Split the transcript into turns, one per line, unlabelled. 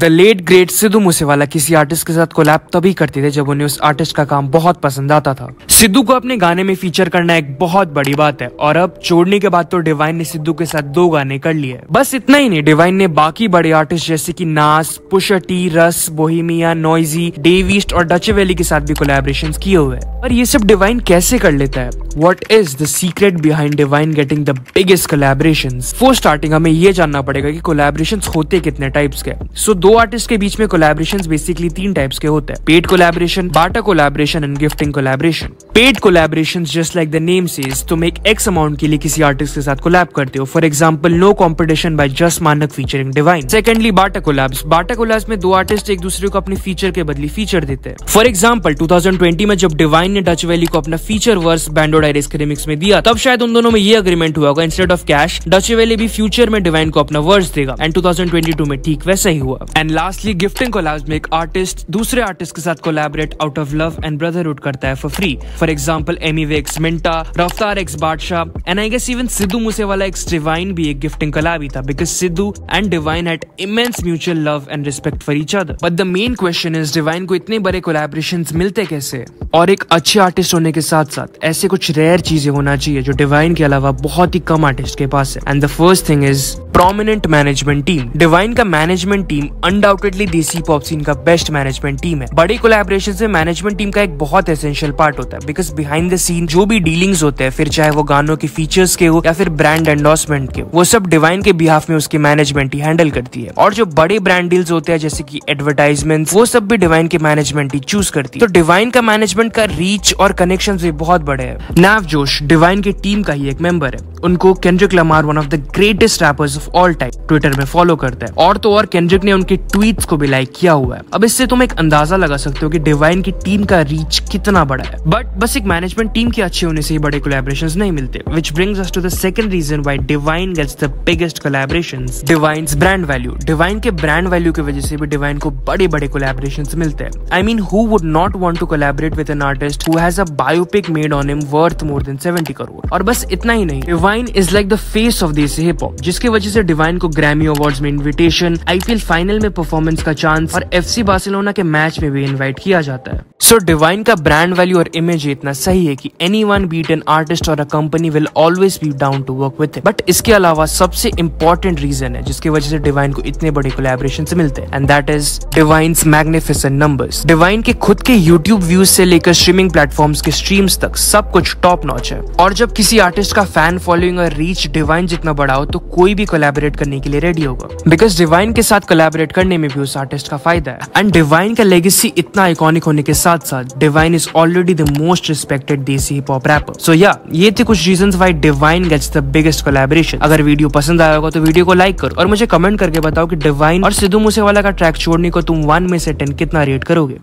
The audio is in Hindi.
The late great Sidhu Moosewala किसी आर्टिस्ट के साथ कोलैब तभी करते थे जब उन्हें उस आर्टिस्ट का काम बहुत पसंद आता था। सिद्धू को अपने गाने में फीचर करना एक बहुत बड़ी बात है और अब छोड़ने के बाद तो डिवाइन ने सिद्धू के साथ 2 गाने कर लिए। बस इतना ही नहीं, डिवाइन ने बाकी बड़े आर्टिस्ट जैसे कि नास, पुशा टी, रस, बोहेमिया, नॉइजी, डेव ईस्ट और डचे वैली के साथ भी कोलैबोरेशंस किए हुए हैं। पर ये सब डिवाइन कैसे कर लेता है? What is the secret behind Divine getting the biggest collaborations? For starting हमें ये जानना पड़ेगा कि collaborations होते कितने टाइप्स के। So 2 आर्टिस्ट के बीच में collaborations बेसिकली 3 टाइप्स के होते हैं: paid collaboration, barter collaboration and gifting collaboration। paid collaborations just like the name says, तुम एक X amount के लिए किसी आर्टिस्ट के साथ कोलैब करते हो। For example, no competition by Just Manak featuring Divine। Secondly, barter collabs। barter collabs में 2 आर्टिस्ट एक दूसरे को अपने फीचर के बदले फीचर देते हैं। For example, 2020 में जब डिवाइन ने डच वैली को अपना फीचर वर्स बैंडो डायरीज के रिमिक्स में दिया, तब शायद उन दोनों में ये अग्रीमेंट हुआ होगा, इंस्टेड ऑफ कैश डचे वैली भी फ्यूचर में डिवाइन को अपना वर्स देगा। एंड 2022 में ठीक वैसा ही हुआ। एंड लास्टली, गिफ्टिंग कोलैब्स में एक आर्टिस्ट दूसरे आर्टिस्ट के साथ collaborate out of love and brotherhood करता है फॉर फ्री। फॉर एग्जांपल, एमी वेक्स मिंटा, Raftaar x Badshah and I guess even Sidhu Moosewala x Divine भी एक गिफ्टिंग कोलैब ही था, because Sidhu and Divine had immense mutual love and respect for each other. But the main question is, Divine को इतने बड़े कोलैबोरेशंस मिलते कैसे? और एक अच्छे आर्टिस्ट होने के साथ साथ ऐसे कुछ रेयर चीजें होना चाहिए जो डिवाइन के अलावा बहुत ही कम आर्टिस्ट के पास है। And the first thing is prominent management team. Divine का मैनेजमेंट टीम अनडाउटेडली देसी पॉप सीन का बेस्ट मैनेजमेंट टीम है। बड़े कोलैबोरेशन में मैनेजमेंट टीम का एक बहुत एसेंशियल पार्ट होता है, बिकॉज बिहाइंड द सीन जो भी डीलिंग्स होते हैं, फिर चाहे वो गानों के फीचर्स के हो या फिर ब्रांड एंडोर्समेंट के, वो सब डिवाइन के बिहाफ में उसकी मैनेजमेंट ही हैंडल करती है। और जो बड़े ब्रांड डील्स होते हैं जैसे कि एडवर्टाइजमेंट, वो सब भी डिवाइन के मैनेजमेंट ही चूज करती है। तो डिवाइन का मैनेजमेंट का रीच और कनेक्शन भी बहुत बड़े हैं। नाव जोश डिवाइन की टीम का ही एक मेंबर है। उनको Kendrick Lamar, one of the greatest rappers of all time, Twitter में फॉलो करता है। और तो और केंड्रिक ने उनके ट्वीट्स को भी लाइक किया हुआ है। अब इससे तुम एक अंदाजा लगा सकते हो कि डिवाइन की टीम का रीच कितना बड़ा है। बट बस एक मैनेजमेंट टीम के अच्छे होने से ही बड़े कोलैबोरेशंस नहीं मिलते, which brings us to the second reason why Divine gets the biggest collaborations. Divine's brand value. Divine के ब्रांड वैल्यू की वजह से भी डिवाइन को बड़े बड़े कोलैबोरेशंस मिलते हैं। I mean, who would not want to collaborate with an artist who has a biopic made on him worth more than 70 crore. और बस इतना ही नहीं, Divine is like the face of desi hip hop, जिसकी वजह से डिवाइन को ग्रैमी अवार्ड्स में इनविटेशन, आईपीएल फाइनल में परफॉर्मेंस का चांस और एफसी बार्सिलोना के मैच में भी इनवाइट किया जाता है। सो डिवाइन का ब्रांड वैल्यू और इमेज इतना सही है कि एनीवन बीट एन आर्टिस्ट और a company will always be down to work with him. But इसके अलावा सबसे इंपॉर्टेंट रीजन है जिसकी वजह से डिवाइन को इतने बड़े कोलैबोरेशंस मिलते हैं, and that is divine's magnificent numbers. Divine के खुद के यूट्यूब व्यूज से लेकर स्ट्रीमिंग प्लेटफॉर्म्स के स्ट्रीम्स तक सब कुछ टॉप नॉच है। और जब किसी आर्टिस्ट का फैन फॉलोइंग और रीच डिवाइन जितना बड़ा हो तो कोई भी कोलैबोरेट करने के लिए रेडी होगा, बिकॉज डिवाइन के साथ कोलैबोरेट करने में भी उस आर्टिस्ट का फायदा है। एंड डिवाइन का लेगेसी इतना आइकॉनिक होने के साथ साथ Divine is already the most respected desi hip hop rapper. So yeah, ये थे कुछ reasons why Divine gets the biggest collaboration. अगर वीडियो पसंद आया होगा तो वीडियो को लाइक करो और मुझे कमेंट करके बताओ कि डिवाइन और सिद्धू मूसेवाला का ट्रैक छोड़ने को तुम 1 में से 10 कितना रेट करोगे।